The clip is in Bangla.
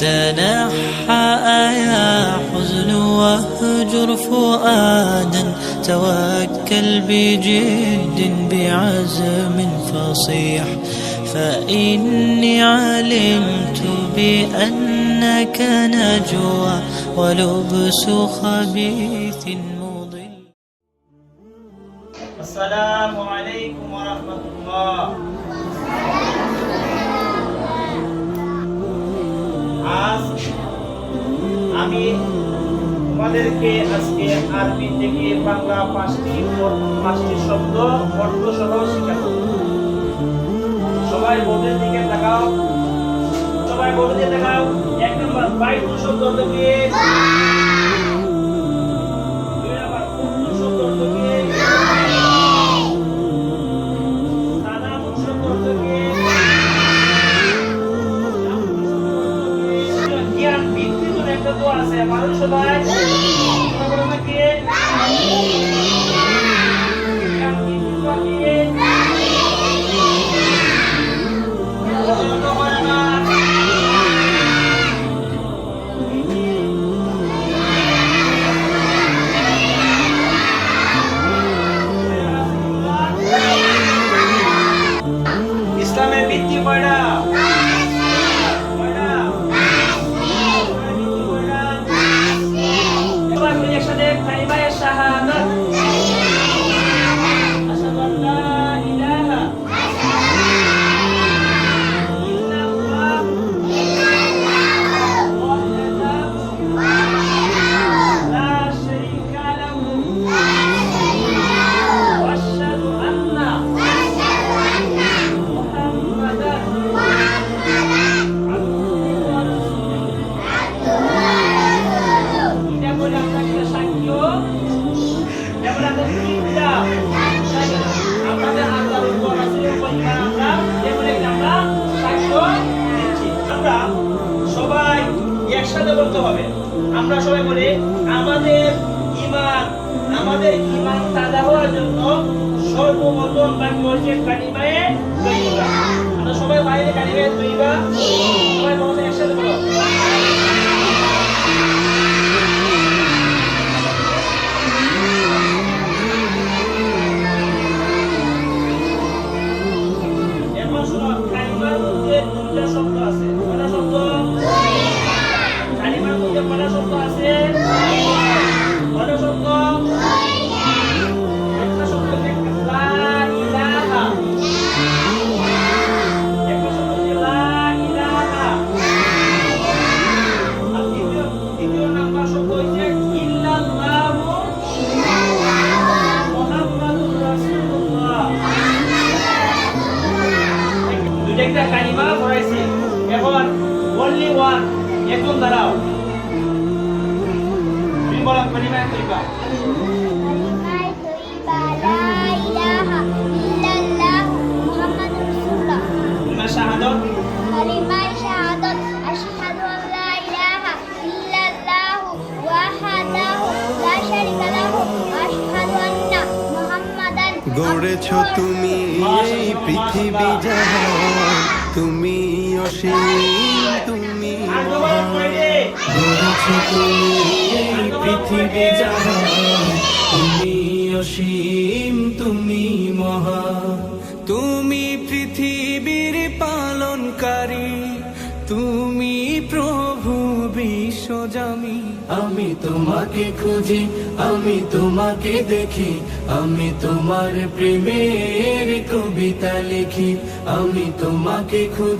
تنحى يا حزن واهجر فؤادا توكل بجد بعزم فصيح فإني علمت بأنك نجوى ولبس خبيث مضل. السلام عليكم ورحمة الله. আজ আমি তোমাদেরকে আজকে আরবি থেকে বাংলা পাঁচটি শব্দ অর্থ সহ শেখাবো। সবাই বোর্ডের দিকে তাকাও, সবাই বোর্ডের দিকে তাকাও। এক নম্বর বাইতুল শব্দ থেকে, দুই নম্বর কুতুল শব্দ থেকে, সালামুন শব্দ থেকে, জ্ঞান ভিত্তিক একটা দোয়া আছে মানুষ সবাই বলো নাকি জ্ঞান ভিত্তিক দোয়া কি ইসলামের ভিত্তি কয়টা? একসাথে কালিমায়ে শাহাদাত, আশহাদু আল্লা ইলাহা ইল্লাল্লাহ ওয়াহদাহু লা শারীকা লাহু ওয়া আশহাদু আন্না মুহাম্মাদান আবদুহু ওয়া রাসূলুহু। এটা বলে আমরা একটা সাক্ষ্য, যেমন আমাদের তিনটা আমাদের আল্লাহর উপর রাসূলের উপর ঈমান আমরা যেমন আমরা সাক্ষ্য দিচ্ছি। আমরা সবাই একসাথে বলতে হবে। আমরা সবাই বলি আমাদের ঈমান তাজা হওয়ার জন্য সর্বপ্রথম বাক্য হচ্ছে কালিমায়ে তয়্যিবা। আমরা সবাই বাইরে কালিমায়ে তয়্যিবা সবাই বলতে একসাথে বলো। কালিমার মধ্যে দুইটা শব্দ আছে। কয়টা শব্দ? কালিমার মধ্যে কয়টা শব্দ আছে? কয়টা শব্দ? একটা শব্দ হচ্ছে লা ইলাহা, একটা শব্দ হচ্ছে লা ইলাহা, আর দ্বিতীয় নাম্বার শব্দ হচ্ছে ইল্লাল্লাহু মুহাম্মাদুর রাসূলুল্লাহ। একটা কালিমা পড়াইছি, এখন only one একদম দাঁড়াও। তুমি বলো কালিমায়ে তয়্যিবা। কালিমায়ে তয়্যিবা লা ইলাহা ইল্লাল্লাহু মুহাম্মাদুর রাসূলুল্লাহ। কালিমায়ে শাহাদাত, কালিমায়ে শাহাদাত আশহাদু আল্লা ইলাহা ইল্লাল্লাহু ওয়াহদাহু লা শারীকা লাহু আশহাদু আন্না মুহাম্মাদান। গড়েছো তুমি এই পৃথিবী জাহান, তুমি অসীম, তুমি মহান। গড়েছো তুমি এই পৃথিবী জাহান, তুমি অসীম, তুমি মহান। তুমি পৃথিবীর পালনকারী, তুমি প্রভু বিশ্বজামি। আমি তোমাকে খুঁজি, আমি তোমাকে দেখি, আমি তোমার প্রেমের কবিতা লিখি। আমি তোমাকে খুঁজি।